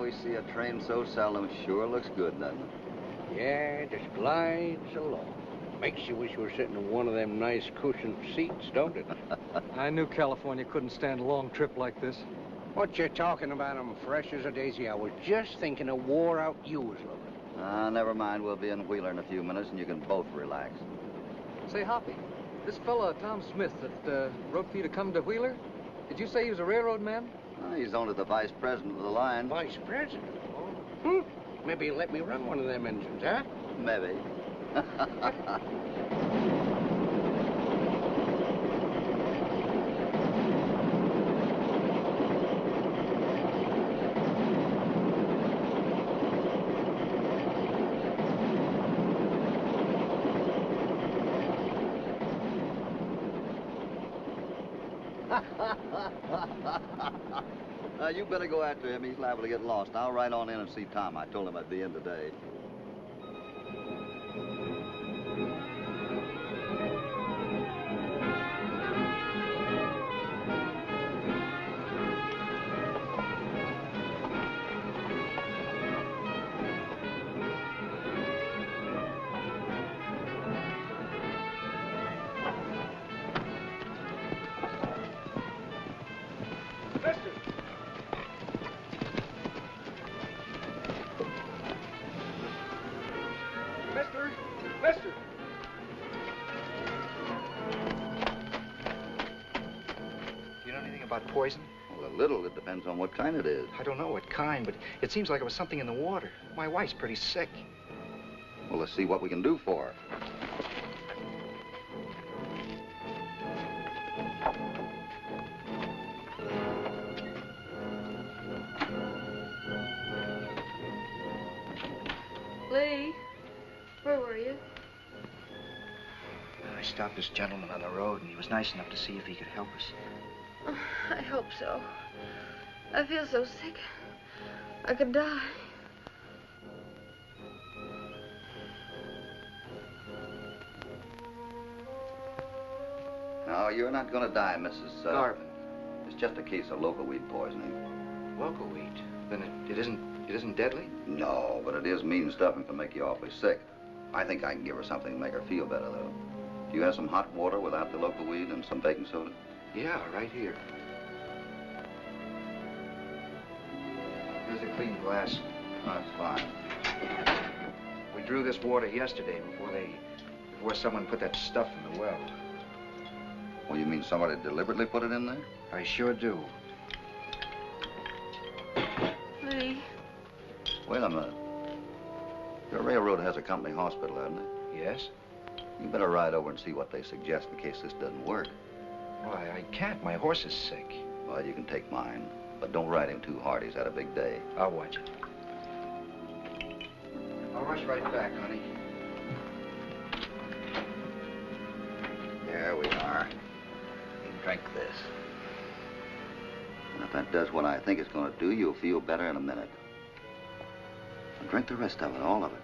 We see a train so seldom, sure looks good, doesn't it? Yeah, just glides along. Makes you wish you were sitting in one of them nice cushioned seats, don't it? I knew California couldn't stand a long trip like this. What you talking about? I'm fresh as a daisy. I was just thinking of wore out you was looking. Never mind. We'll be in Wheeler in a few minutes, and you can both relax. Say, Hoppy, this fella, Tom Smith, that wrote for you to come to Wheeler, did you say he was a railroad man? He's only the vice president of the line. Vice president? Oh. Maybe he'll let me run one of them engines, huh? Maybe. You better go after him. He's liable to get lost. I'll ride on in and see Tom. I told him I'd be in today. Poison? Well, a little. It depends on what kind it is. I don't know what kind, but it seems like it was something in the water. My wife's pretty sick. Well, let's see what we can do for her. Lee, where were you? I stopped this gentleman on the road, and he was nice enough to see if he could help us. Oh, I hope so. I feel so sick. I could die. No, you're not going to die, Mrs. Garvin. It's just a case of local weed poisoning. Local weed? Then it isn't deadly? No, but it is mean stuff and can make you awfully sick. I think I can give her something to make her feel better, though. Do you have some hot water without the local weed and some baking soda? Yeah, right here. Here's a clean glass. Oh, that's fine. We drew this water yesterday before someone put that stuff in the well. Well, you mean somebody deliberately put it in there? I sure do. Lee. Wait a minute. Your railroad has a company hospital, hasn't it? Yes? You better ride over and see what they suggest in case this doesn't work. Well, I can't. My horse is sick. Well, you can take mine. But don't ride him too hard. He's had a big day. I'll watch it. I'll rush right back, honey. There we are. Drink this. And if that does what I think it's going to do, you'll feel better in a minute. And drink the rest of it, all of it.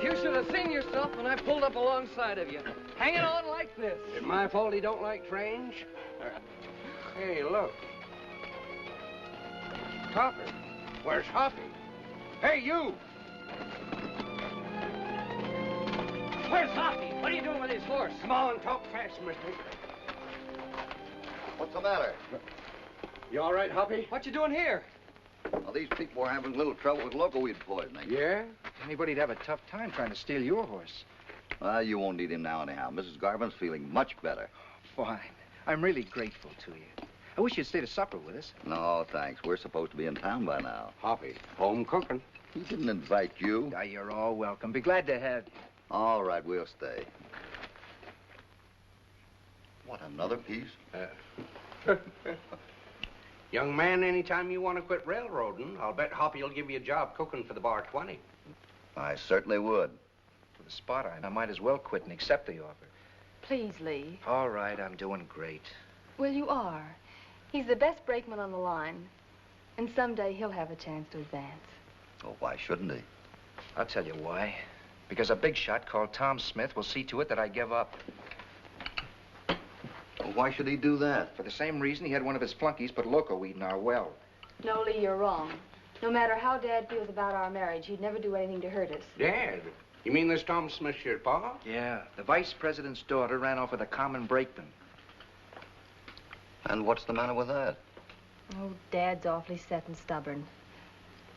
You should have seen yourself when I pulled up alongside of you. Hanging on like this. Is it my fault he don't like trains? Hey, look. Hoppy. Where's Hoppy? Hey, you! Where's Hoppy? What are you doing with his horse? Come on, talk fast, mister. What's the matter? You all right, Hoppy? What you doing here? Well, these people are having a little trouble with local weed poisoning. Yeah? Anybody'd have a tough time trying to steal your horse. Well, you won't need him now anyhow. Mrs. Garvin's feeling much better. Fine. I'm really grateful to you. I wish you'd stay to supper with us. No, thanks. We're supposed to be in town by now. Hoppy, home cooking. He didn't invite you. You're all welcome. Be glad to have you. All right, we'll stay. What, another piece? Young man, anytime you want to quit railroading, I'll bet Hoppy will give you a job cooking for the bar 20. I certainly would. For the spot, I might as well quit and accept the offer. Please, Lee. All right, I'm doing great. Well, you are. He's the best brakeman on the line. And someday he'll have a chance to advance. Oh, why shouldn't he? I'll tell you why. Because a big shot called Tom Smith will see to it that I give up. Well, why should he do that? For the same reason he had one of his flunkies put loco weed in our well. No, Lee, you're wrong. No matter how Dad feels about our marriage, he'd never do anything to hurt us. Dad? You mean this Tom Smith's your pa? Yeah, the vice president's daughter ran off with a common brakeman. And what's the matter with that? Oh, Dad's awfully set and stubborn.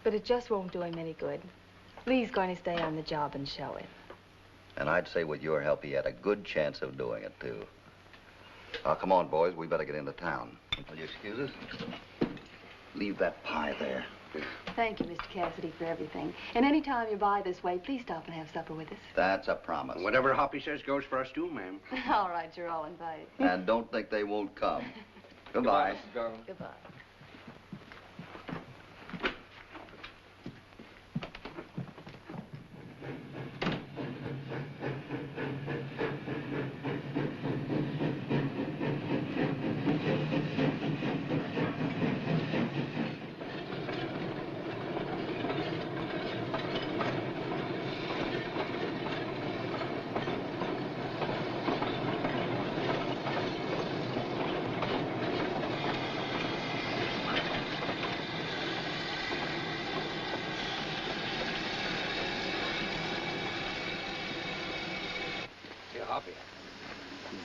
But it just won't do him any good. Lee's going to stay on the job and show it. And I'd say with your help, he had a good chance of doing it, too. Come on, boys. We better get into town. Will you excuse us? Leave that pie there. Thank you, Mr. Cassidy, for everything. And any time you're by this way, please stop and have supper with us. That's a promise. Whatever Hoppy says goes for us, too, ma'am. All right, you're all invited. And don't think they won't come. Goodbye. Goodbye.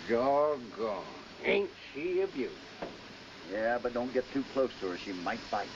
Doggone. Ain't she a beauty? Yeah, but don't get too close to her. She might bite.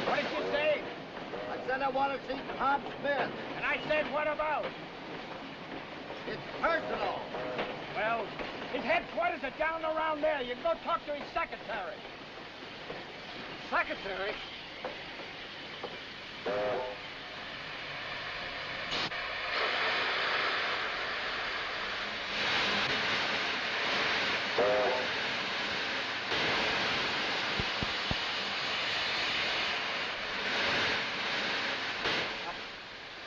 What did you say? I said I want to see Tom Smith. And I said, what about? It's personal. Well, his headquarters are down around there. You can go talk to his secretary. Secretary?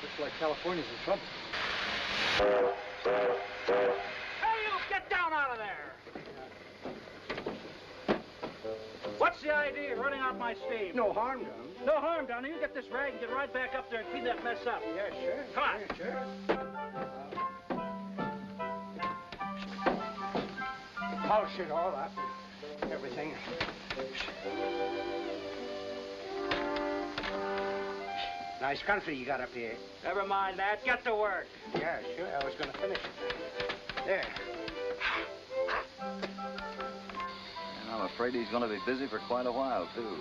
Looks like California's in trouble. Hey, you! Get down out of there! What's the idea of running out my steam? No harm done. No harm done. You get this rag and get right back up there and clean that mess up. Yeah, sure. Come on. Yeah, sure. Polish it all up. Everything. Nice country you got up here. Never mind that. Get to work. Yeah, sure. I was going to finish it. There. And I'm afraid he's going to be busy for quite a while, too.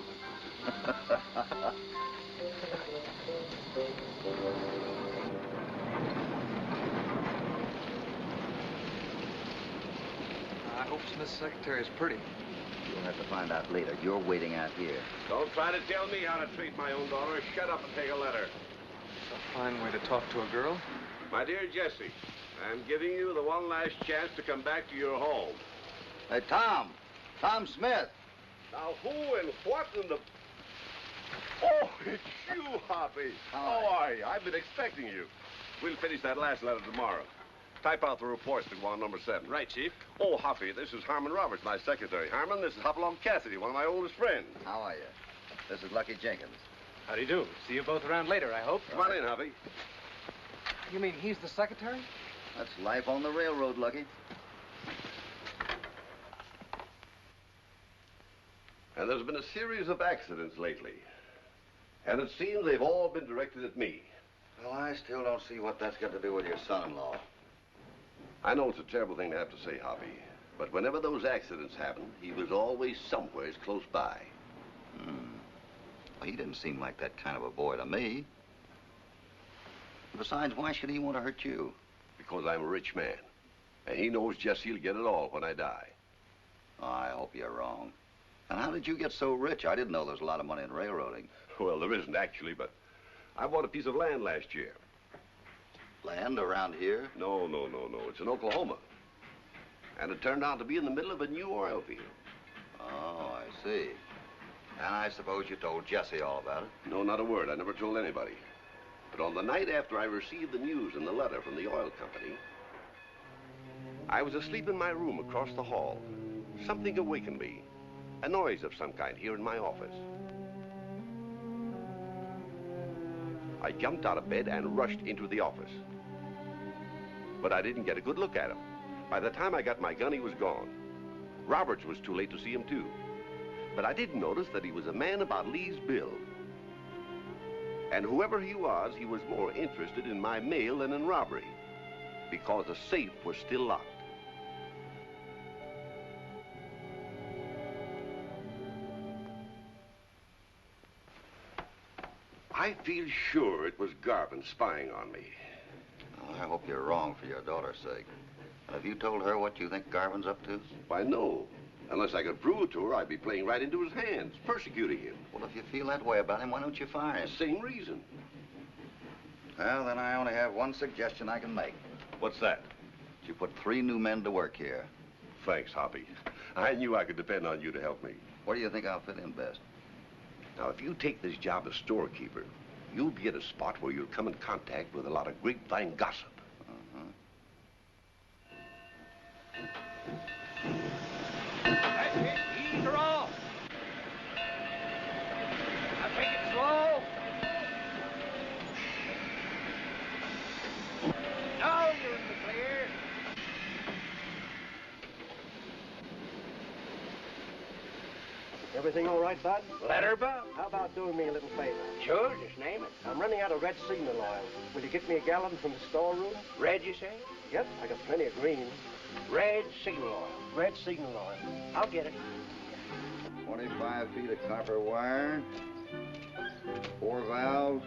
I hope Smith's secretary is pretty. You'll have to find out later. You're waiting out here. Don't try to tell me how to treat my own daughter. Shut up and take a letter. It's a fine way to talk to a girl. My dear Jessie, I'm giving you the one last chance to come back to your home. Hey, Tom! Tom Smith! Now, who and what in the... Oh, it's you, Hoppy. How are you? I've been expecting you. We'll finish that last letter tomorrow. Type out the reports to go on number 7. Right, Chief. Oh, Hoppy, this is Harmon Roberts, my secretary. Harmon, this is Hopalong Cassidy, one of my oldest friends. How are you? This is Lucky Jenkins. How do you do? See you both around later, I hope. Come on in, Hoppy. You mean he's the secretary? That's life on the railroad, Lucky. And there's been a series of accidents lately. And it seems they've all been directed at me. Well, I still don't see what that's got to do with your son-in-law. I know it's a terrible thing to have to say, Hoppy, but whenever those accidents happened, he was always somewhere close by. Well, he didn't seem like that kind of a boy to me. Besides, why should he want to hurt you? Because I'm a rich man. And he knows Jesse'll get it all when I die. I hope you're wrong. And how did you get so rich? I didn't know there was a lot of money in railroading. Well, there isn't actually, but I bought a piece of land last year. Land around here? No. It's in Oklahoma. And it turned out to be in the middle of a new oil field. Oh, I see. And I suppose you told Jesse all about it? No, not a word. I never told anybody. But on the night after I received the news and the letter from the oil company, I was asleep in my room across the hall. Something awakened me. A noise of some kind here in my office. I jumped out of bed and rushed into the office. But I didn't get a good look at him. By the time I got my gun, he was gone. Roberts was too late to see him, too. But I did notice that he was a man about Lee's build. And whoever he was more interested in my mail than in robbery, because the safe was still locked. I feel sure it was Garvin spying on me. Oh, I hope you're wrong for your daughter's sake. Have you told her what you think Garvin's up to? Why, no. Unless I could prove it to her, I'd be playing right into his hands, persecuting him. Well, if you feel that way about him, why don't you fire him? The same reason. Well, then I only have one suggestion I can make. What's that? You put 3 new men to work here. Thanks, Hoppy. I knew I could depend on you to help me. Where do you think I'll fit in best? Now, if you take this job as storekeeper, you'll be at a spot where you'll come in contact with a lot of grapevine gossip. That's it. Ease her off. Now take it slow. Now you're in the clear. Everything all right, Bud? Let her go. How about doing me a little favor? Sure, just name it. I'm running out of red signal oil. Will you get me a gallon from the storeroom? Red, you say? Yep, I got plenty of green. Red signal oil. Red signal oil. I'll get it. 25 feet of copper wire, 4 valves,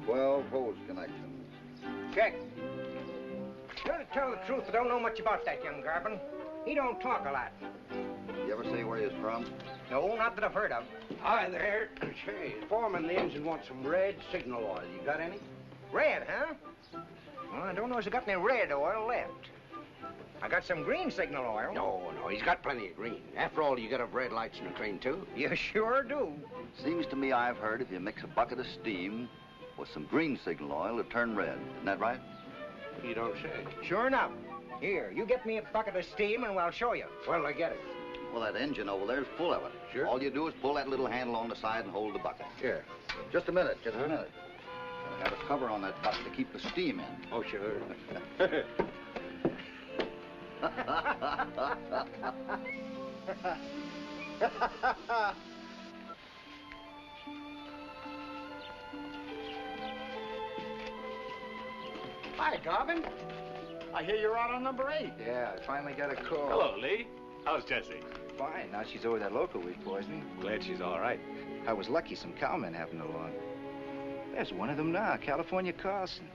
12 hose connections. Check. Sure to tell the truth, I don't know much about that young Garvin. He don't talk a lot. You ever say where he's from? No, not that I've heard of. Hi there. Say, the foreman and the engine want some red signal oil. You got any? Red, huh? Well, I don't know if he's got any red oil left. I got some green signal oil. No, he's got plenty of green. After all, you got have red lights in the train, too. You sure do. Seems to me I've heard if you mix a bucket of steam with some green signal oil, it'll turn red. Isn't that right? You don't say. Sure enough. Here, you get me a bucket of steam and we'll show you. Well, I get it. Well, that engine over there's full of it. Sure. All you do is pull that little handle on the side and hold the bucket. Here. Just a minute, just a minute. Gotta have a cover on that bucket to keep the steam in. Oh, sure. Hi, Garvin. I hear you're out on number 8. Yeah, I finally got a call. Hello, Lee. How's Jessie? Fine. Now she's over that local week poisoning. Glad she's all right. I was lucky some cowmen happened along. There's one of them now, California Carlson.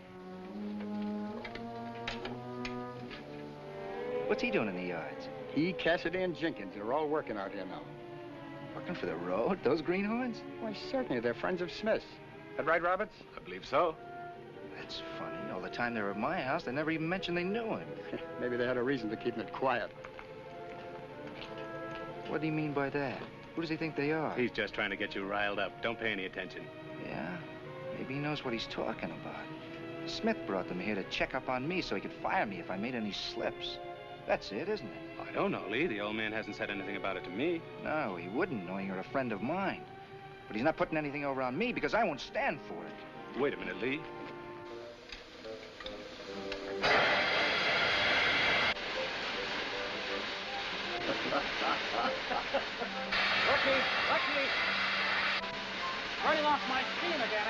What's he doing in the yards? He, Cassidy, and Jenkins are all working out here now. Working for the road? Those greenhorns? Why, certainly. They're friends of Smith's. That right, Roberts? I believe so. That's funny. All the time they were at my house, they never even mentioned they knew him. Maybe they had a reason for keeping it quiet. What do you mean by that? Who does he think they are? He's just trying to get you riled up. Don't pay any attention. Yeah? Maybe he knows what he's talking about. Smith brought them here to check up on me so he could fire me if I made any slips. That's it, isn't it? I don't know, Lee. The old man hasn't said anything about it to me. No, he wouldn't, knowing you're a friend of mine. But he's not putting anything over on me because I won't stand for it. Wait a minute, Lee. Running off my steam again,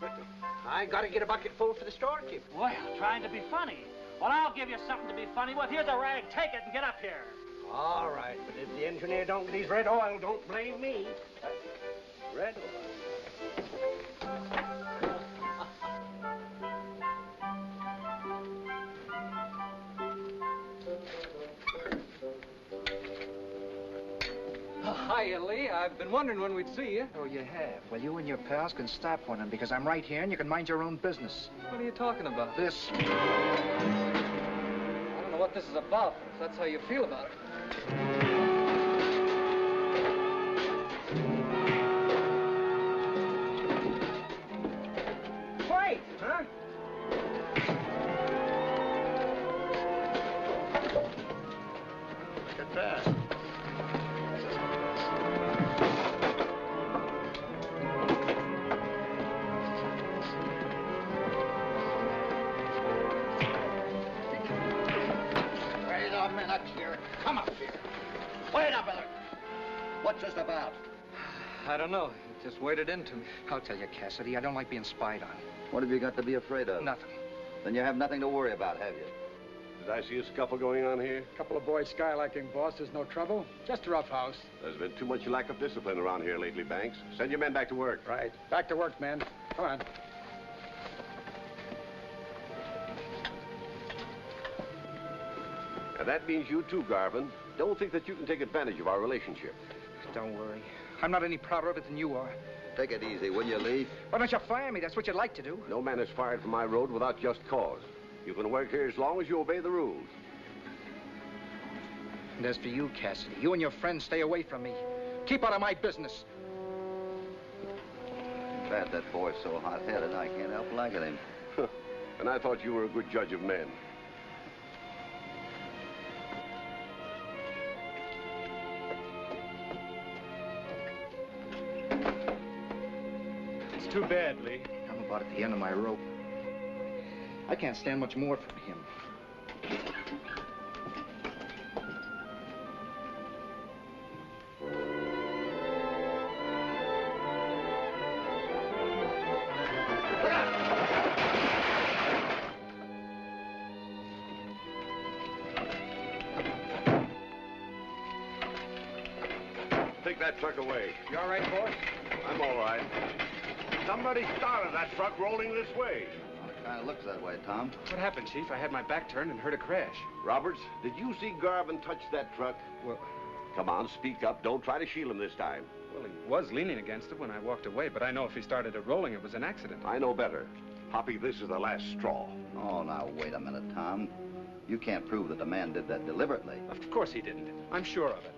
eh? I gotta get a bucket full for the storekeeper. Well, trying to be funny. Well, I'll give you something to be funny with. Here's a rag. Take it and get up here. All right, but if the engineer don't get his red oil, don't blame me. Red oil. Hi, Lee. I've been wondering when we'd see you. Oh, you have? Well, you and your pals can stop one because I'm right here and you can mind your own business. What are you talking about? This. I don't know what this is about, if that's how you feel about it. Wait, huh? Look at that. Wait a minute here. Come up here. Wait a minute. What's this about? I don't know. It just waded into me. I'll tell you, Cassidy, I don't like being spied on. What have you got to be afraid of? Nothing. Then you have nothing to worry about, have you? Did I see a scuffle going on here? A couple of boys skylarking, boss. There's no trouble. Just a rough house. There's been too much lack of discipline around here lately, Banks. Send your men back to work. Right. Back to work, men. Come on. And that means you too, Garvin. Don't think that you can take advantage of our relationship. Don't worry. I'm not any prouder of it than you are. Take it easy, will you, Lee? Why don't you fire me? That's what you'd like to do. No man is fired from my road without just cause. You can work here as long as you obey the rules. And as for you, Cassidy, you and your friends stay away from me. Keep out of my business. Bad that boy's so hot-headed, I can't help liking him. And I thought you were a good judge of men. It's too bad, Lee. I'm about at the end of my rope. I can't stand much more from him. Take that truck away. You all right, boss? I'm all right. Somebody started that truck rolling this way. Well, it kind of looks that way, Tom. What happened, Chief? I had my back turned and heard a crash. Roberts, did you see Garvin touch that truck? Well, Come on, speak up. Don't try to shield him this time. well, he was leaning against it when I walked away, but I know if he started it rolling, it was an accident. I know better. Hoppy, this is the last straw. Oh, now, wait a minute, Tom. You can't prove that the man did that deliberately. Of course he didn't. I'm sure of it.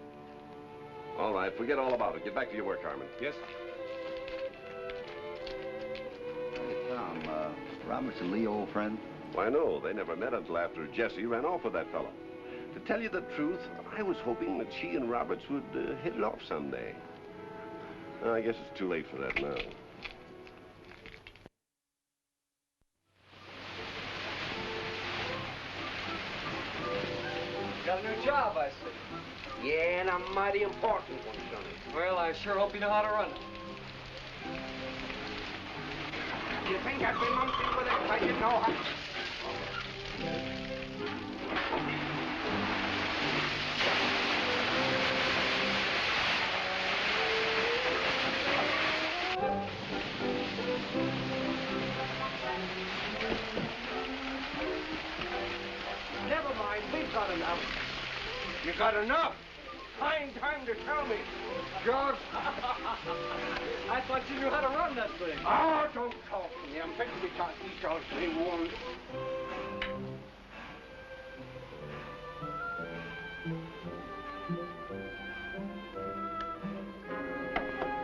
All right, forget all about it. Get back to your work, Harmon. Yes? Hey, Tom, Roberts and Lee, old friend? Why, no, they never met until after Jesse ran off with that fellow. To tell you the truth, I was hoping that she and Roberts would hit it off someday. I guess it's too late for that now. Got a new job, I see. Yeah, and a mighty important one, Sonny. Well, I sure hope you know how to run it. You think I'd be monkeying with it if I didn't know how? Never mind, we've got enough. You got enough? Find time to tell me. George, I thought you knew how to run that thing. Oh, don't talk to me. I'm fixing to talk each other's same one.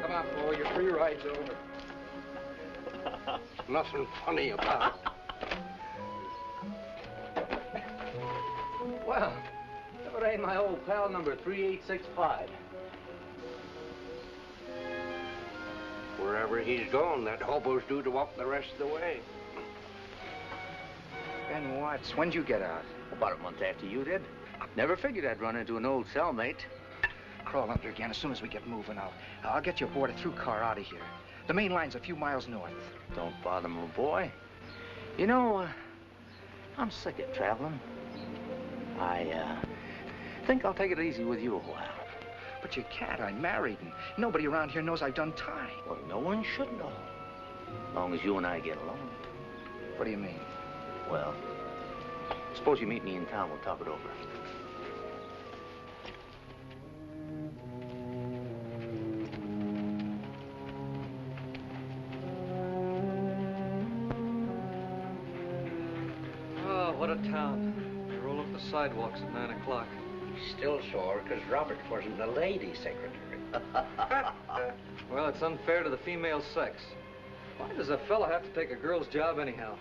Come on, boy, your free ride's over. Nothing funny about it. Well, there ain't my old pal number 3865. Wherever he's gone, that hobo's due to walk the rest of the way. Ben Watts, when'd you get out? About a month after you did. Never figured I'd run into an old cellmate. crawl under again as soon as we get moving. I'll get you aboard a through car out of here. The main line's a few miles north. Don't bother me, boy. You know, I'm sick of traveling. I think I'll take it easy with you a while. But you can't. I'm married, and nobody around here knows I've done time. Well, no one should know. As long as you and I get along. What do you mean? Well, suppose you meet me in town. We'll talk it over. Oh, what a town. They roll up the sidewalks at 9 o'clock. He's still sore because Robert wasn't the lady secretary. Well, it's unfair to the female sex. Why does a fella have to take a girl's job anyhow?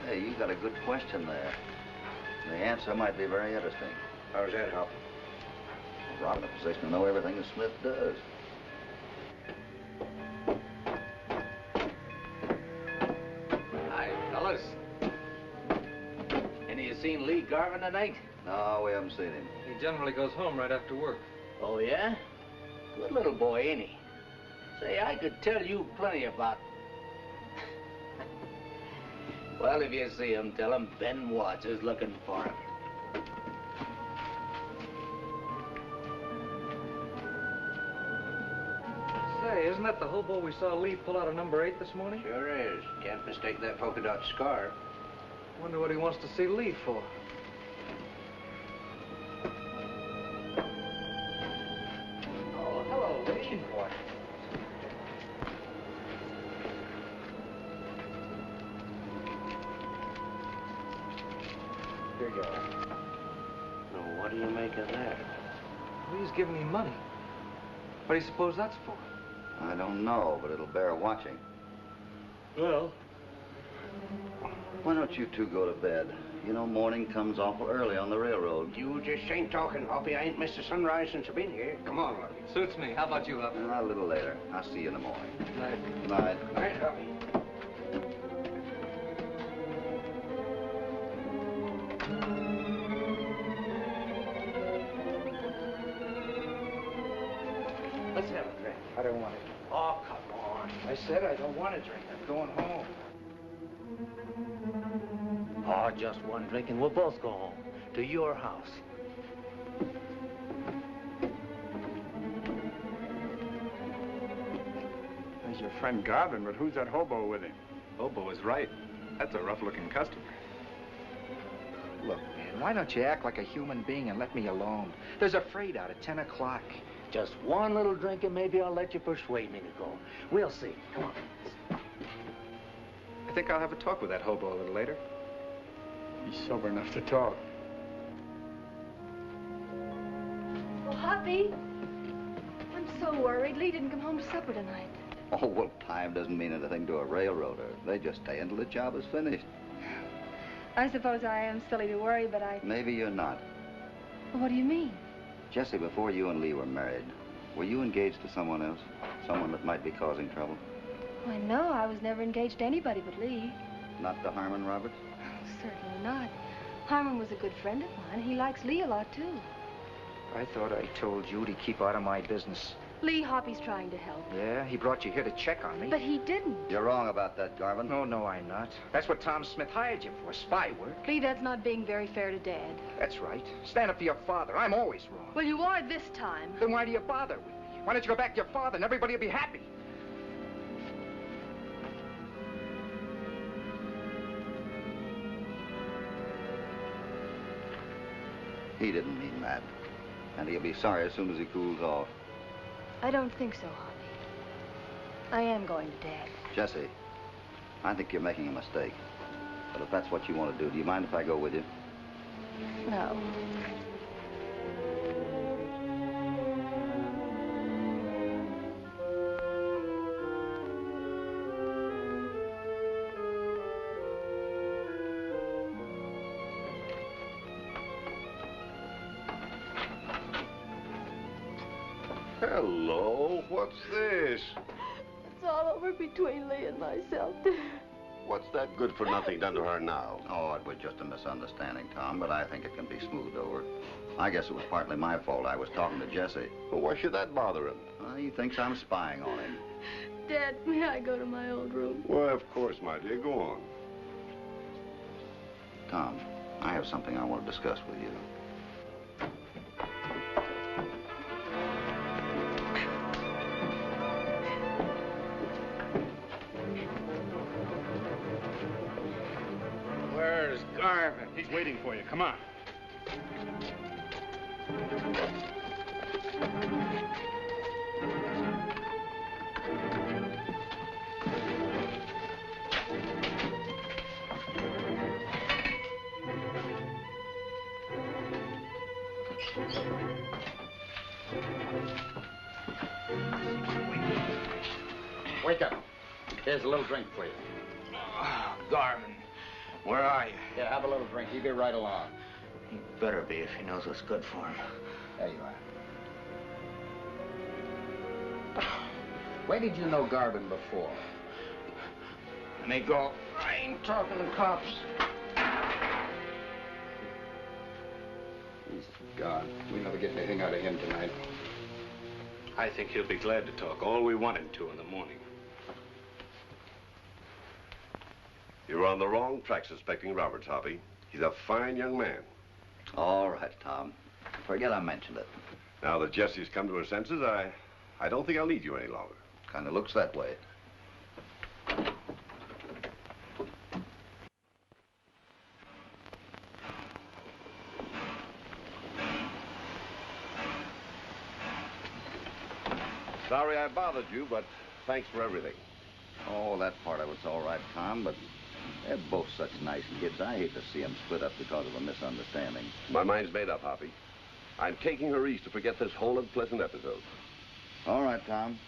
Hey, you got a good question there. The answer might be very interesting. How's that, Hoppy? Well, Rob's in a position to know everything that Smith does. Hi, fellas. Any of you seen Lee Garvin tonight? No, we haven't seen him. He generally goes home right after work. Oh, yeah? Good little boy, ain't he? Say, I could tell you plenty about... Well, if you see him, tell him Ben Watts is looking for him. Say, isn't that the hobo we saw Lee pull out of number 8 this morning? Sure is. Can't mistake that polka dot scarf. Wonder what he wants to see Lee for. Oh, hello, Lee. What? Here you are. Now, what do you make of that? Lee's giving me money. What do you suppose that's for? I don't know, but it'll bear watching. Well, why don't you two go to bed? You know, morning comes awful early on the railroad. You just ain't talking, Hoppy. I ain't missed the sunrise since I've been here. Come on, Hoppy. Suits me. How about you, Hoppy? A little later. I'll see you in the morning. Good night. Good night. Good night, Hoppy. Let's have a drink. I don't want it. Oh, come on. I said I don't want to drink. I'm going home. Oh, just one drink and we'll both go home. To your house. There's your friend Garvin, but who's that hobo with him? Hobo is right. That's a rough-looking customer. Look, man, why don't you act like a human being and let me alone? There's a freight out at 10 o'clock. Just one little drink and maybe I'll let you persuade me to go. We'll see. Come on. I think I'll have a talk with that hobo a little later. He's sober enough to talk. Oh, Hoppy. I'm so worried. Lee didn't come home to supper tonight. Oh, well, time doesn't mean anything to a railroader. They just stay until the job is finished. I suppose I am silly to worry, but Maybe you're not. Well, what do you mean? Jesse, before you and Lee were married, were you engaged to someone else? Someone that might be causing trouble? Why, no, I was never engaged to anybody but Lee. Not to Harmon Roberts? Certainly not. Harmon was a good friend of mine. He likes Lee a lot, too. I thought I told you to keep out of my business. Lee, Hoppy's trying to help. Yeah, he brought you here to check on me. But he didn't. You're wrong about that, Garvin. No, I'm not. That's what Tom Smith hired you for, spy work. Lee, that's not being very fair to Dad. That's right. Stand up for your father. I'm always wrong. Well, you are this time. Then why do you bother with me? Why don't you go back to your father and everybody will be happy? He didn't mean that. And he'll be sorry as soon as he cools off. I don't think so, Hoppy. I am going to Dad. Jesse, I think you're making a mistake. But if that's what you want to do you mind if I go with you? No. Hello, what's this? It's all over between Lee and myself. What's that good for nothing done to her now? Oh, it was just a misunderstanding, Tom, but I think it can be smoothed over. I guess it was partly my fault. I was talking to Jesse. Well, why should that bother him? He thinks I'm spying on him. Dad, may I go to my old room? Well, of course, my dear. Go on. Tom, I have something I want to discuss with you. Where's Garvin? He's waiting for you. Come on. Wake up. Here's a little drink for you. Oh, Garvin, where are you? Yeah, have a little drink. You get right along. He better be if he knows what's good for him. There you are. Where did you know Garvin before? And they go, I ain't talking to cops. He's gone. We never get anything out of him tonight. I think he'll be glad to talk. All we want him to in the morning. You're on the wrong track suspecting Roberts, Hoppy. He's a fine young man. All right, Tom. Forget I mentioned it. Now that Jessie's come to her senses, I don't think I'll need you any longer. Kind of looks that way. Sorry I bothered you, but thanks for everything. Oh, that part of it's all right, Tom, but they're both such nice kids. I hate to see them split up because of a misunderstanding. My mind's made up, Hoppy. I'm taking her east to forget this whole unpleasant episode. All right, Tom.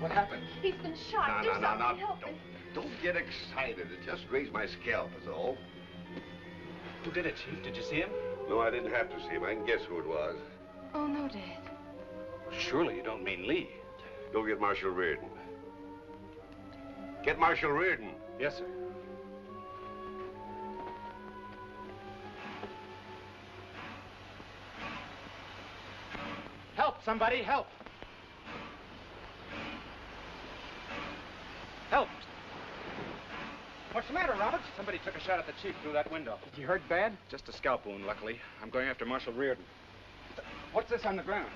What happened? He's been shot. Do something. Help me. Don't get excited. It just grazed my scalp, is all. Who did it, Chief? Did you see him? No, I didn't have to see him. I can guess who it was. Oh, no, Dad. Surely you don't mean Lee. Go get Marshal Reardon. Get Marshal Reardon. Yes, sir. Help, somebody, help! Help! What's the matter, Roberts? Somebody took a shot at the chief through that window. Did you hurt bad? Just a scalp wound, luckily. I'm going after Marshal Reardon. What's this on the ground?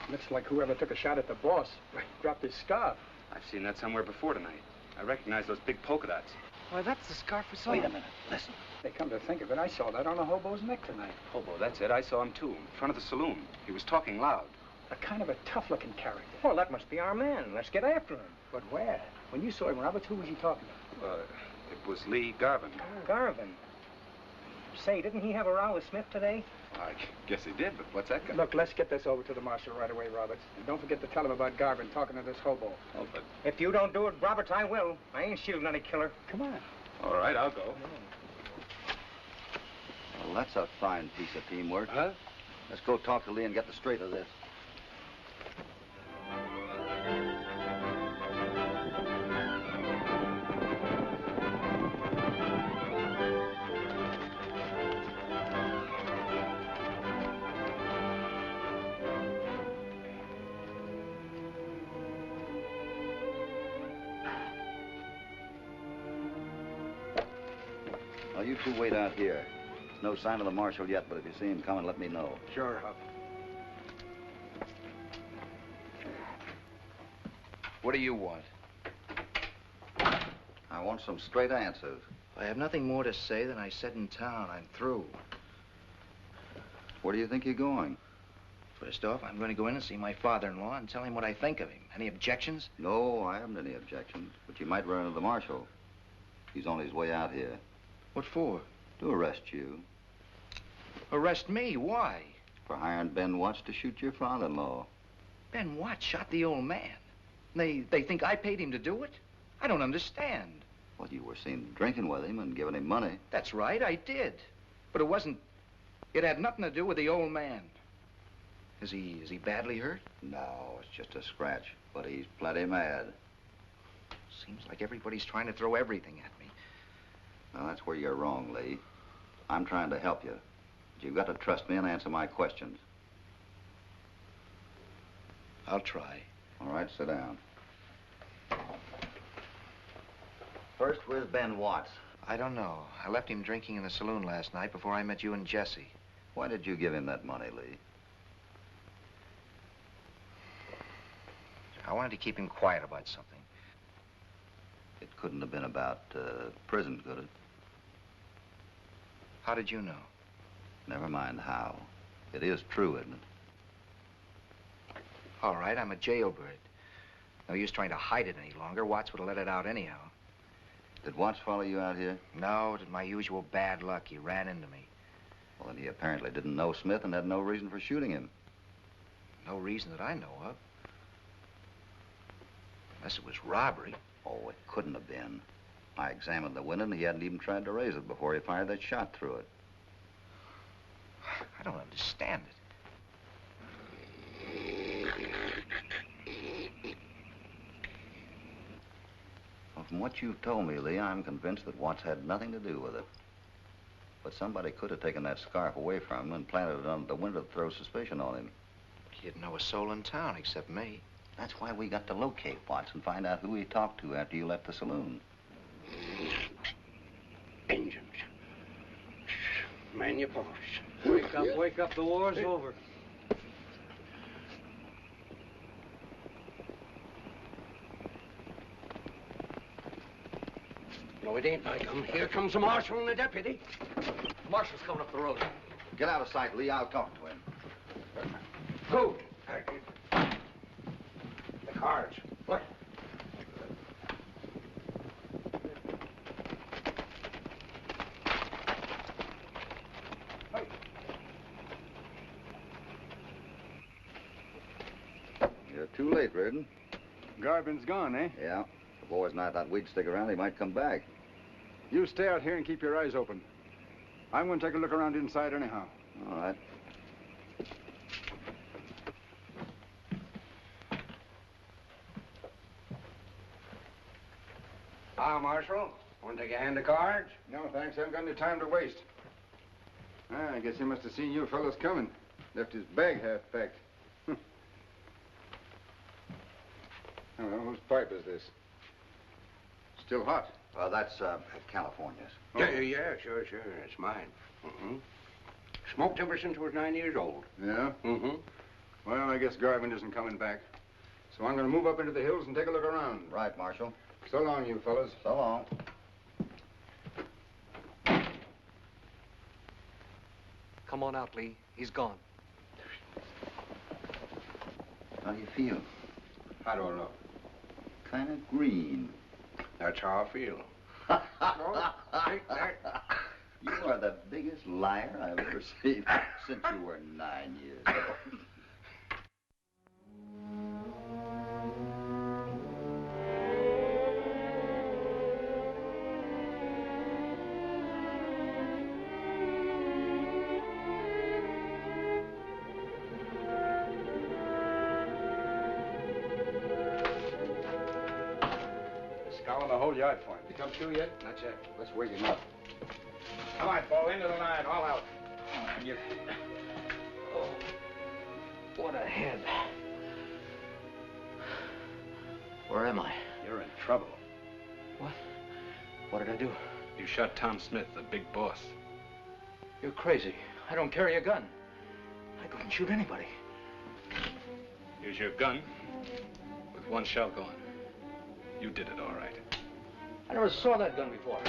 Looks like whoever took a shot at the boss dropped his scarf. I've seen that somewhere before tonight. I recognize those big polka dots. Why, that's the scarf we saw. Wait a minute. Listen. They come to think of it, I saw that on a hobo's neck tonight. Hobo, that's it. I saw him, too, in front of the saloon. He was talking loud. A kind of a tough-looking character. Well, that must be our man. Let's get after him. But where? When you saw him, Roberts, who was he talking to? It was Lee Garvin. Garvin. Say, didn't he have a row with Smith today? I guess he did, but what's that got? Look, let's get this over to the marshal right away, Roberts. And don't forget to tell him about Garvin talking to this hobo. Oh, but... If you don't do it, Roberts, I will. I ain't shielding any killer. Come on. All right, I'll go. Well, that's a fine piece of teamwork. Huh? Let's go talk to Lee and get the straight of this. You two wait out here. No sign of the marshal yet, but if you see him coming, let me know. Sure, Hup. What do you want? I want some straight answers. I have nothing more to say than I said in town. I'm through. Where do you think you're going? First off, I'm going to go in and see my father-in-law and tell him what I think of him. Any objections? No, I haven't any objections. But you might run into the marshal. He's on his way out here. What for? To arrest you. Arrest me? Why? For hiring Ben Watts to shoot your father-in-law. Ben Watts shot the old man. They think I paid him to do it? I don't understand. Well, you were seen drinking with him and giving him money. That's right, I did. But it had nothing to do with the old man. Is he badly hurt? No, it's just a scratch, but he's plenty mad. Seems like everybody's trying to throw everything at me. Now, that's where you're wrong, Lee. I'm trying to help you. But you've got to trust me and answer my questions. I'll try. All right, sit down. First, where's Ben Watts? I don't know. I left him drinking in the saloon last night before I met you and Jesse. Why did you give him that money, Lee? I wanted to keep him quiet about something. It couldn't have been about prison, could it? How did you know? Never mind how. It is true, isn't it? All right, I'm a jailbird. No use trying to hide it any longer. Watts would have let it out anyhow. Did Watts follow you out here? No, it was my usual bad luck. He ran into me. Well, then he apparently didn't know Smith and had no reason for shooting him. No reason that I know of. Unless it was robbery. Oh, it couldn't have been. I examined the window and he hadn't even tried to raise it before he fired that shot through it. I don't understand it. Well, from what you've told me, Lee, I'm convinced that Watts had nothing to do with it. But somebody could have taken that scarf away from him and planted it under the window to throw suspicion on him. He didn't know a soul in town except me. That's why we got to locate Watts and find out who he talked to after you left the saloon. Engines. Man your boss. Wake up, the war's over. No, it ain't like 'em. Here comes the marshal and the deputy. The marshal's coming up the road. Get out of sight, Lee. I'll talk to him. Who? The cards. What? You're too late, Reardon. Garvin's gone, eh? Yeah. The boys and I thought we'd stick around. He might come back. You stay out here and keep your eyes open. I'm going to take a look around inside anyhow. All right. Ah, Marshal. Want to take a hand of cards? No, thanks. I haven't got any time to waste. I guess he must have seen you fellas coming. Left his bag half packed. Oh, well, whose pipe is this? Still hot. Well, that's California's. Oh. Yeah, sure. It's mine. Mm-hmm. Smoked ever since I was 9 years old. Yeah? Mm-hmm. Well, I guess Garvin isn't coming back. So I'm going to move up into the hills and take a look around. Right, Marshal. So long, you fellas. So long. Come on out, Lee. He's gone. How do you feel? I don't know. Kind of green. That's how I feel. Take that. You are the biggest liar I've ever seen since you were 9 years old. Scowl the whole yard for him. You come through yet? Not yet. Let's wake him up. Come on, Bo, into the line, all out. You... Oh, what a head. Where am I? You're in trouble. What? What did I do? You shot Tom Smith, the big boss. You're crazy. I don't carry a gun. I couldn't shoot anybody. Here's your gun with one shell going. You did it all right. I never saw that gun before.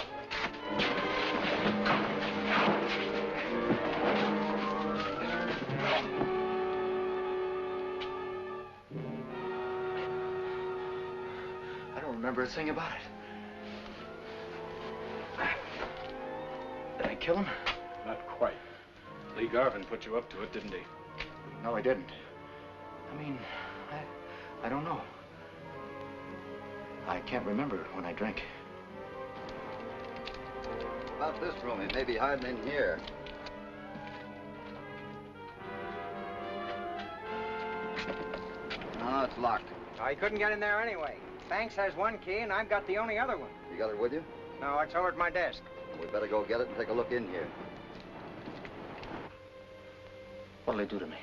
remember a thing about it. Did I kill him? Not quite. Lee Garvin put you up to it, didn't he? No, I didn't. I mean, I don't know. I can't remember when I drink. About this room, he may be hiding in here. No, it's locked. I couldn't get in there anyway. Banks has one key, and I've got the only other one. You got it with you? No, it's over at my desk. We better go get it and take a look in here. What'll they do to me?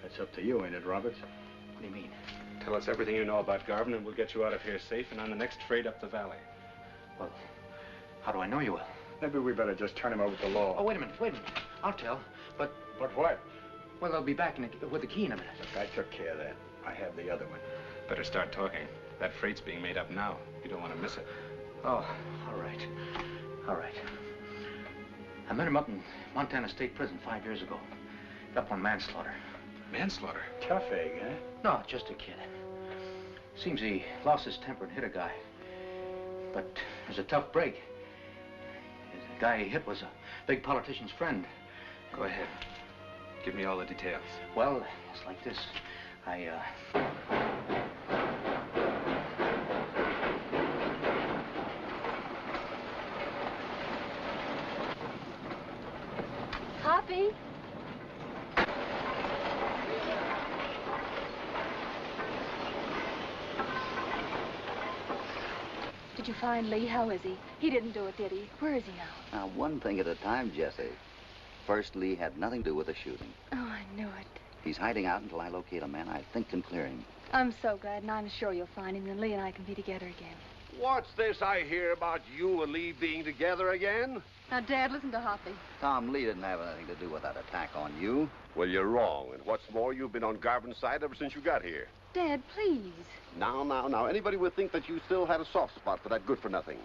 That's up to you, ain't it, Roberts? What do you mean? Tell us everything you know about Garvin, and we'll get you out of here safe and on the next freight up the valley. Well, how do I know you will? Maybe we better just turn him over to law. Oh, wait a minute. I'll tell, but... But what? Well, they'll be back with the key in a minute. Look, I took care of that. I have the other one. Better start talking. That freight's being made up now. You don't want to miss it. Oh, all right. All right. I met him up in Montana State Prison 5 years ago. Up on manslaughter. Manslaughter? Tough egg, huh? No, just a kid. Seems he lost his temper and hit a guy. But it was a tough break. The guy he hit was a big politician's friend. Go ahead. Give me all the details. Well, it's like this. Hoppy? Did you find Lee? How is he? He didn't do it, did he? Where is he now? Now, one thing at a time, Jesse. First, Lee had nothing to do with the shooting. Oh, I knew it. He's hiding out until I locate a man I think can clear him. I'm so glad, and I'm sure you'll find him, and Lee and I can be together again. What's this I hear about you and Lee being together again? Now, Dad, listen to Hoppy. Tom, Lee didn't have anything to do with that attack on you. Well, you're wrong. And what's more, you've been on Garvin's side ever since you got here. Dad, please. Now. Anybody would think that you still had a soft spot for that good-for-nothing.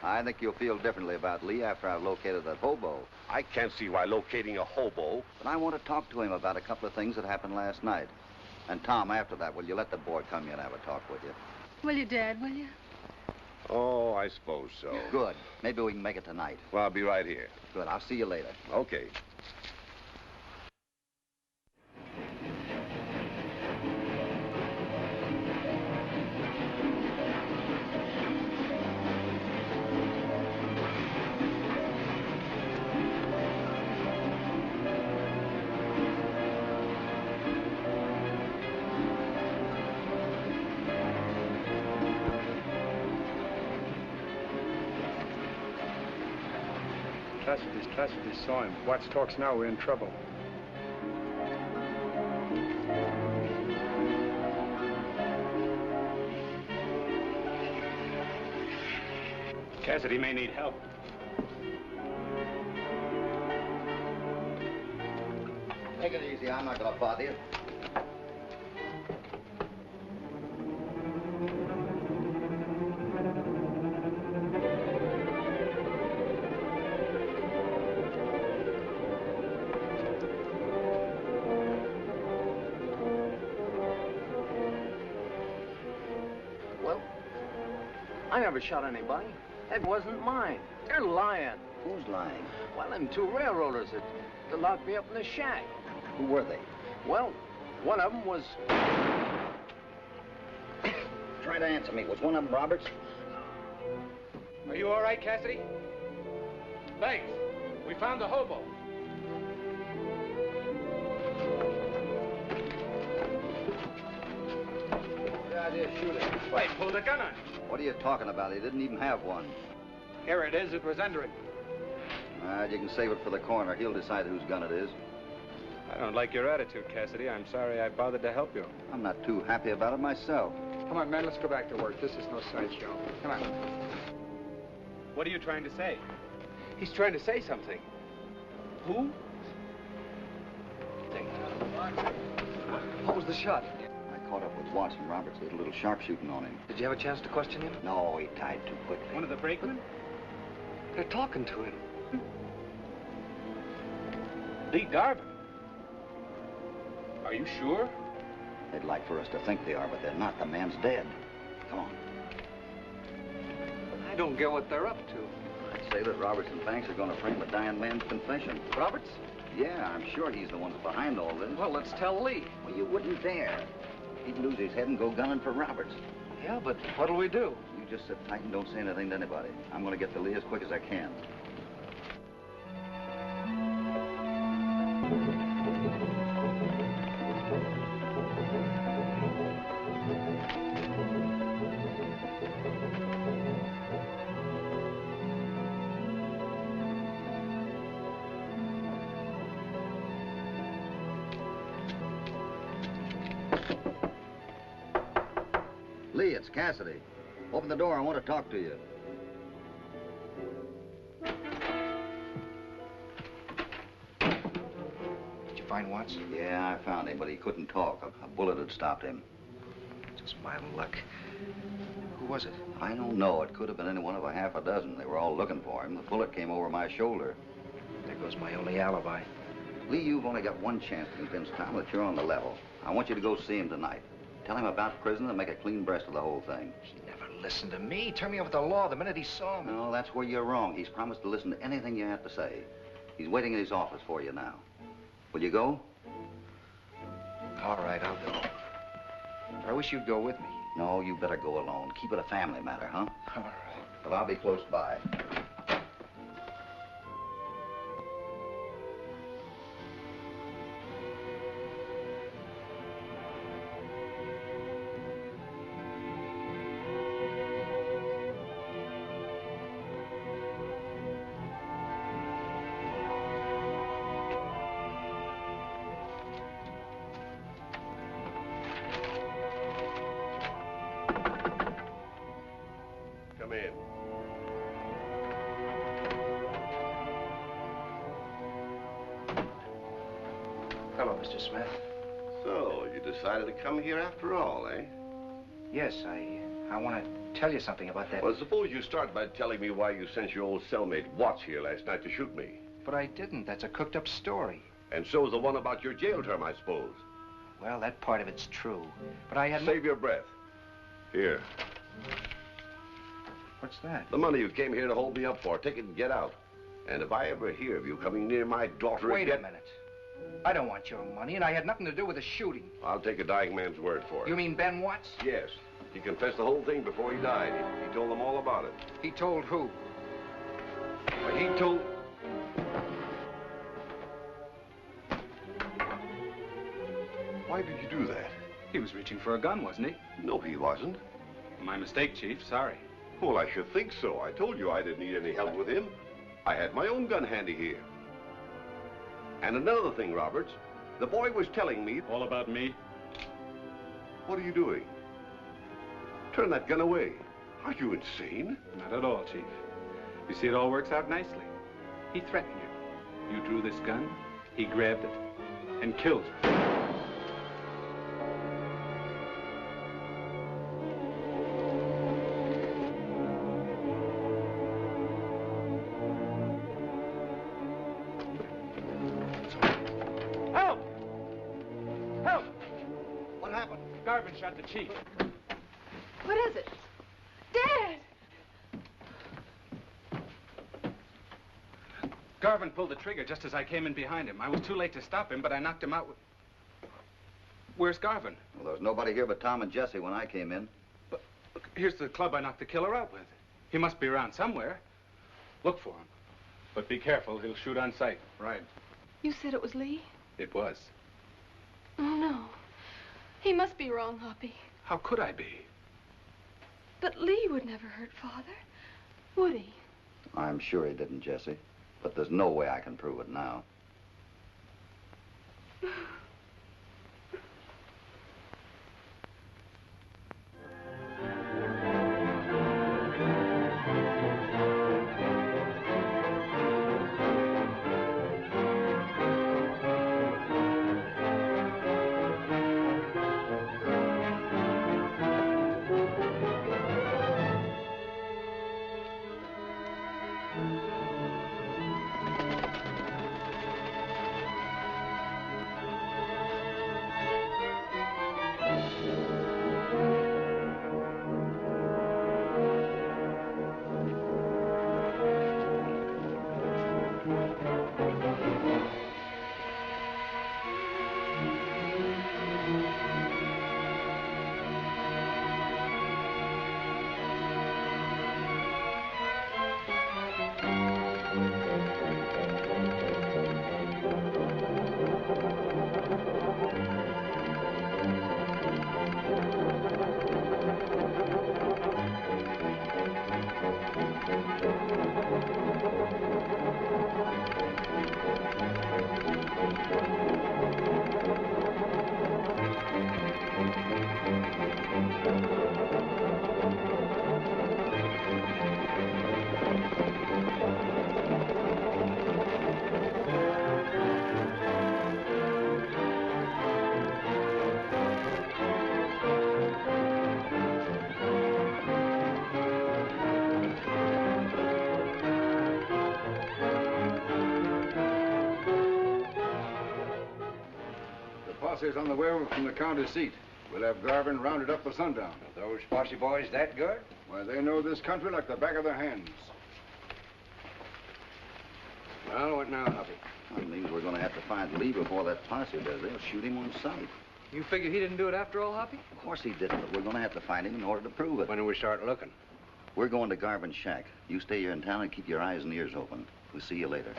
I think you'll feel differently about Lee after I've located that hobo. I can't see why locating a hobo... But I want to talk to him about a couple of things that happened last night. And, Tom, after that, will you let the boy come here and have a talk with you? Will you, Dad, will you? Oh, I suppose so. Good. Maybe we can make it tonight. Well, I'll be right here. Good. I'll see you later. Okay. Cassidy saw him. Watts talks now, we're in trouble. Cassidy may need help. Take it easy. I'm not going to bother you. I never shot anybody. That wasn't mine. They're lying. Who's lying? Well, them two railroaders that locked me up in the shack. Who were they? Well, one of them was... Try to answer me. Was one of them Roberts? Are you all right, Cassidy? Thanks. We found the hobo. Good idea, shoot him. Wait, pulled a gun on him. What are you talking about? He didn't even have one. Here it is. It was under him. You can save it for the coroner. He'll decide whose gun it is. I don't like your attitude, Cassidy. I'm sorry I bothered to help you. I'm not too happy about it myself. Come on, man, let's go back to work. This is no sideshow. Come on. What are you trying to say? He's trying to say something. Who? What was the shot? I caught up with Watts and Roberts. There's a little sharpshooting on him. Did you have a chance to question him? No, he died too quickly. One of the brakemen? They're talking to him. Lee Garvin. Are you sure? They'd like for us to think they are, but they're not. The man's dead. Come on. don't get what they're up to. I'd say that Roberts and Banks are going to frame a dying man's confession. Roberts? Yeah, I'm sure he's the one that's behind all this. Well, let's tell Lee. Well, you wouldn't dare. He'd lose his head and go gunning for Roberts. Yeah, but what'll we do? You just sit tight and don't say anything to anybody. I'm going to get to Lee as quick as I can. Lee, it's Cassidy. Open the door. I want to talk to you. Did you find Watts? Yeah, I found him, but he couldn't talk. A bullet had stopped him. Just my luck. Who was it? I don't know. It could have been any one of a half a dozen. They were all looking for him. The bullet came over my shoulder. There goes my only alibi. Lee, you've only got one chance to convince Tom that you're on the level. I want you to go see him tonight. Tell him about prison and make a clean breast of the whole thing. He never listened to me. Turned me over to the law the minute he saw me. No, that's where you're wrong. He's promised to listen to anything you have to say. He's waiting in his office for you now. Will you go? All right, I'll go. I wish you'd go with me. No, you better go alone. Keep it a family matter, huh? All right. Well, I'll be close by. Come in. Hello, Mr. Smith. So, you decided to come here after all, eh? Yes, I want to tell you something about that. Well, suppose you start by telling me why you sent your old cellmate Watts here last night to shoot me. But I didn't. That's a cooked-up story. And so is the one about your jail term, I suppose. Well, that part of it's true. But I had... Save your breath. Here. What's that? The money you came here to hold me up for. Take it and get out. And if I ever hear of you coming near my daughter Wait again... a minute. I don't want your money, and I had nothing to do with the shooting. I'll take a dying man's word for it. You mean Ben Watts? Yes. He confessed the whole thing before he died. He told them all about it. He told who? Well, he told... Why did you do that? He was reaching for a gun, wasn't he? No, he wasn't. My mistake, Chief. Sorry. Well, I should think so. I told you I didn't need any help with him. I had my own gun handy here. And another thing, Roberts. The boy was telling me... All about me? What are you doing? Turn that gun away. Are you insane? Not at all, Chief. You see, it all works out nicely. He threatened you. You drew this gun, he grabbed it, and killed you. Help! Help! What happened? Garvin shot the Chief. What is it? Dad! Garvin pulled the trigger just as I came in behind him. I was too late to stop him, but I knocked him out with... Where's Garvin? Well, there was nobody here but Tom and Jesse when I came in. But look, here's the club I knocked the killer out with. He must be around somewhere. Look for him. But be careful, he'll shoot on sight. Right. You said it was Lee? It was. Oh, no. He must be wrong, Hoppy. How could I be? But Lee would never hurt Father, would he? I'm sure he didn't, Jesse. But there's no way I can prove it now. posse's on the way over from the county seat. We'll have Garvin rounded up by sundown. Are those posse boys that good? Why, they know this country like the back of their hands. Well, what now, Hoppy? That means we're going to have to find Lee before that posse does. They'll shoot him on sight. You figure he didn't do it after all, Hoppy? Of course he didn't, but we're going to have to find him in order to prove it. When do we start looking? We're going to Garvin's shack. You stay here in town and keep your eyes and ears open. We'll see you later.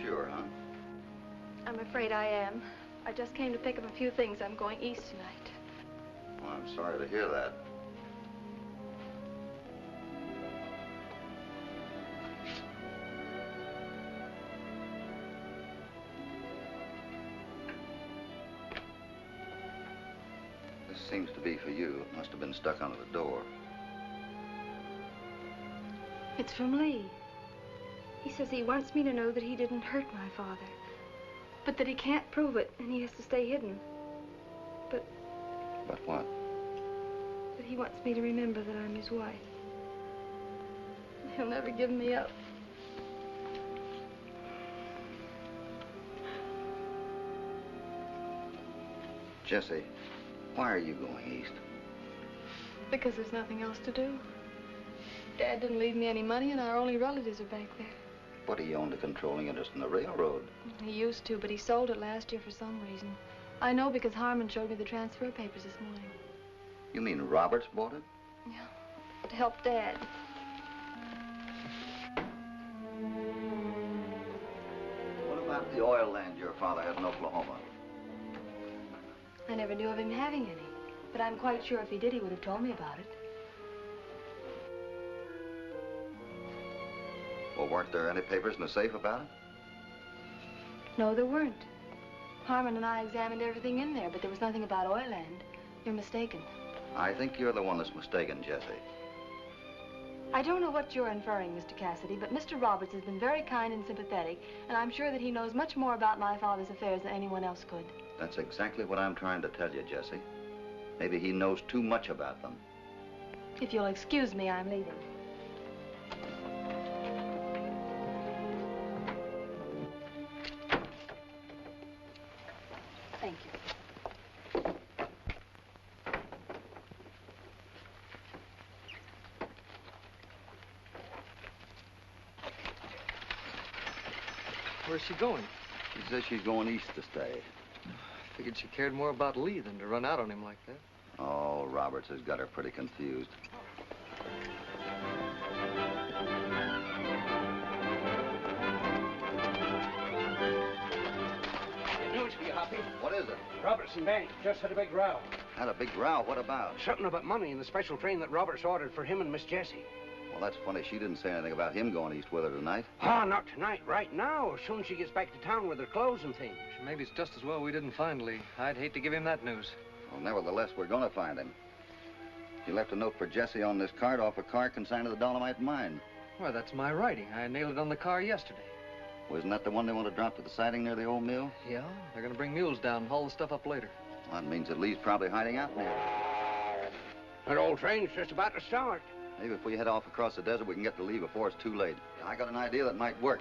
Sure, huh? I'm afraid I am. I just came to pick up a few things. I'm going east tonight. Well, I'm sorry to hear that. This seems to be for you. It must have been stuck under the door. It's from Lee. He says he wants me to know that he didn't hurt my father, but that he can't prove it, and he has to stay hidden. But what? That he wants me to remember that I'm his wife. He'll never give me up. Jessie, why are you going east? Because there's nothing else to do. Dad didn't leave me any money, and our only relatives are back there. But he owned a controlling interest in the railroad. He used to, but he sold it last year for some reason. I know because Harmon showed me the transfer papers this morning. You mean Roberts bought it? Yeah, to help Dad. What about the oil land your father had in Oklahoma? I never knew of him having any, but I'm quite sure if he did, he would have told me about it. Well, weren't there any papers in the safe about it? No, there weren't. Harmon and I examined everything in there, but there was nothing about oil land. You're mistaken. I think you're the one that's mistaken, Jessie. I don't know what you're inferring, Mr. Cassidy, but Mr. Roberts has been very kind and sympathetic, and I'm sure that he knows much more about my father's affairs than anyone else could. That's exactly what I'm trying to tell you, Jessie. Maybe he knows too much about them. If you'll excuse me, I'm leaving. Thank you. Where's she going? She says she's going east to stay. I figured she cared more about Lee than to run out on him like that. Oh, Roberts has got her pretty confused. News for you, Hoppy. What is it? Robertson Bank just had a big row. Had a big row? What about? Something about money in the special train that Roberts ordered for him and Miss Jessie. Well, that's funny. She didn't say anything about him going east with her tonight. Oh, not tonight. Right now, as soon as she gets back to town with her clothes and things. Maybe it's just as well we didn't find Lee. I'd hate to give him that news. Well, nevertheless, we're going to find him. He left a note for Jessie on this card off a car consigned to the Dolomite mine. Well, that's my writing. I nailed it on the car yesterday. Wasn't that the one they want to drop to the siding near the old mill? Yeah, they're going to bring mules down and haul the stuff up later. Well, that means that Lee's probably hiding out near it. That old train's just about to start. Maybe if we head off across the desert, we can get to Lee before it's too late. I got an idea that might work.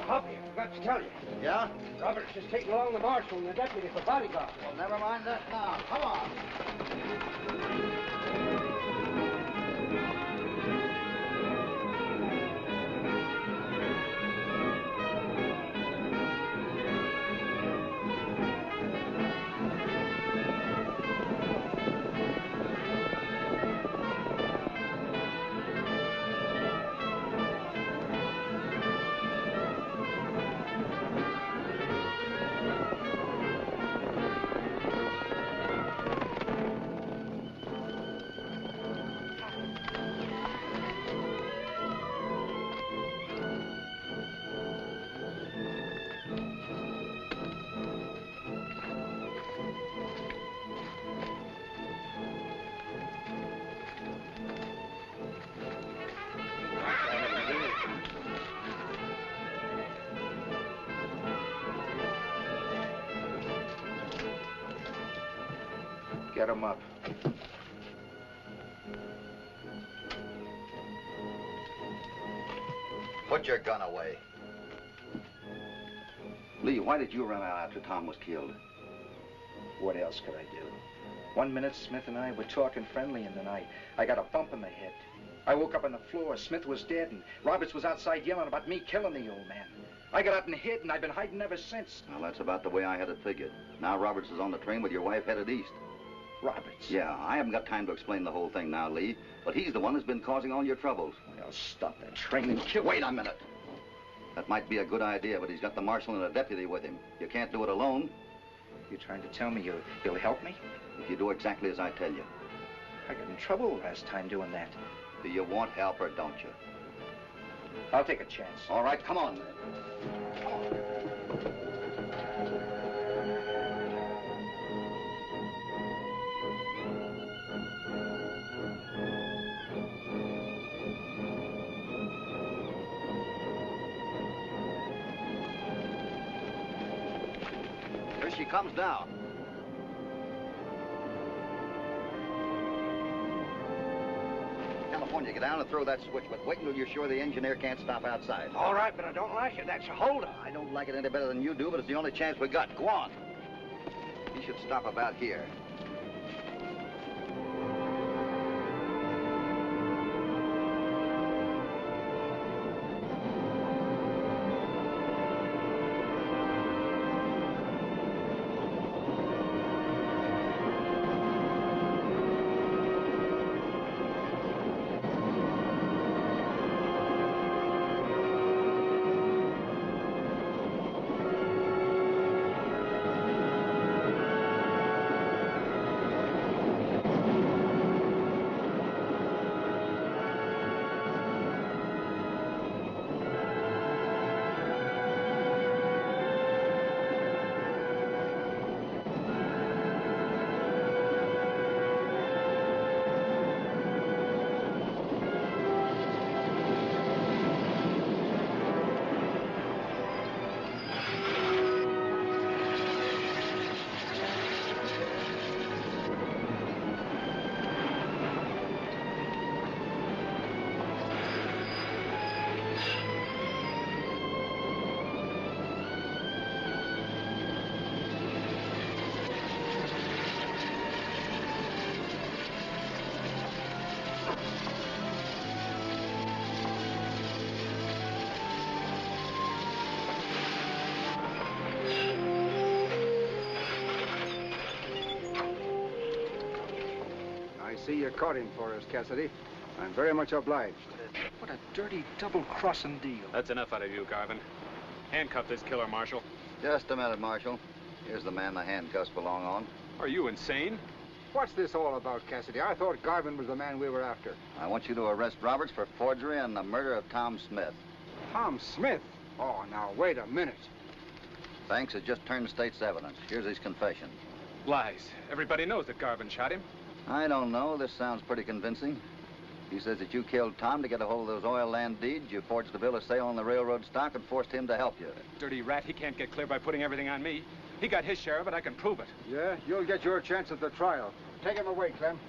Hoppy, I forgot to tell you. Yeah? Roberts is taking along the marshal and the deputy for bodyguard. Well, never mind that now. Come on. Get him up. Put your gun away. Lee, why did you run out after Tom was killed? What else could I do? 1 minute, Smith and I were talking friendly, and then I got a bump in the head. I woke up on the floor. Smith was dead, and Roberts was outside yelling about me killing the old man. I got out and hid, and I've been hiding ever since. Well, that's about the way I had it figured. Now Roberts is on the train with your wife headed east. Roberts? Yeah, I haven't got time to explain the whole thing now, Lee, but he's the one who's been causing all your troubles. Well, stop that train and kill... Wait a minute. That might be a good idea, but he's got the marshal and a deputy with him. You can't do it alone. You're trying to tell me you'll help me? If you do exactly as I tell you. I got in trouble last time doing that. Do you want help or don't you? I'll take a chance. All right, come on. Here she comes now. California, get down and throw that switch, but wait until you're sure the engineer can't stop outside. All right, but I don't like it. That's a holdup. I don't like it any better than you do, but it's the only chance we got. Go on. He should stop about here. See, you caught him for us, Cassidy. I'm very much obliged. What a dirty double-crossing deal. That's enough out of you, Garvin. Handcuff this killer, Marshal. Just a minute, Marshal. Here's the man the handcuffs belong on. Are you insane? What's this all about, Cassidy? I thought Garvin was the man we were after. I want you to arrest Roberts for forgery and the murder of Tom Smith. Tom Smith? Oh, now, wait a minute. Thanks, it just turned state's evidence. Here's his confession. Lies. Everybody knows that Garvin shot him. I don't know. This sounds pretty convincing. He says that you killed Tom to get a hold of those oil land deeds. You forged the bill of sale on the railroad stock and forced him to help you. That dirty rat, he can't get clear by putting everything on me. He got his share of it. I can prove it. Yeah, you'll get your chance at the trial. Take him away, Clem.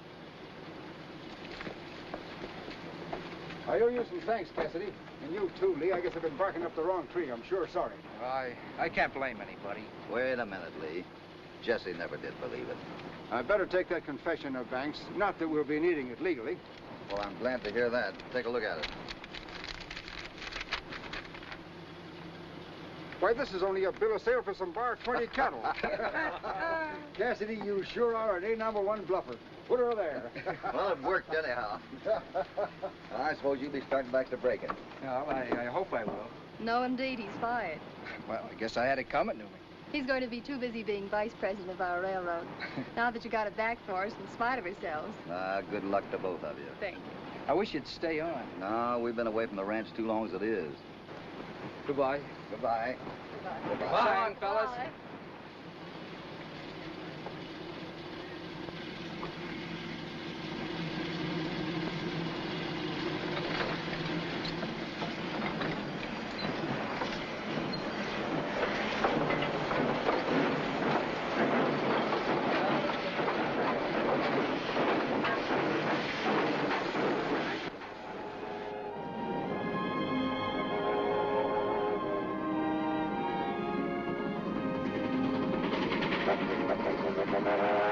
I owe you some thanks, Cassidy. And you too, Lee. I guess I've been barking up the wrong tree. I'm sure sorry. I can't blame anybody. Wait a minute, Lee. Jesse never did believe it. I'd better take that confession of Banks. Not that we'll be needing it legally. Well, I'm glad to hear that. Take a look at it. Why, this is only a bill of sale for some bar 20 cattle. Cassidy, you sure are an A-1 bluffer. Put her there. Well, it worked anyhow. I suppose you'll be starting back to breaking. Well, I hope I will. No, indeed, he's fired. Well, I guess I had it coming to me. He's going to be too busy being vice president of our railroad. Now that you got it back for us in spite of ourselves. Good luck to both of you. Thank you. I wish you'd stay on. No, we've been away from the ranch too long as it is. Goodbye. Goodbye. Goodbye. So long, fellas. Bye. Thank you.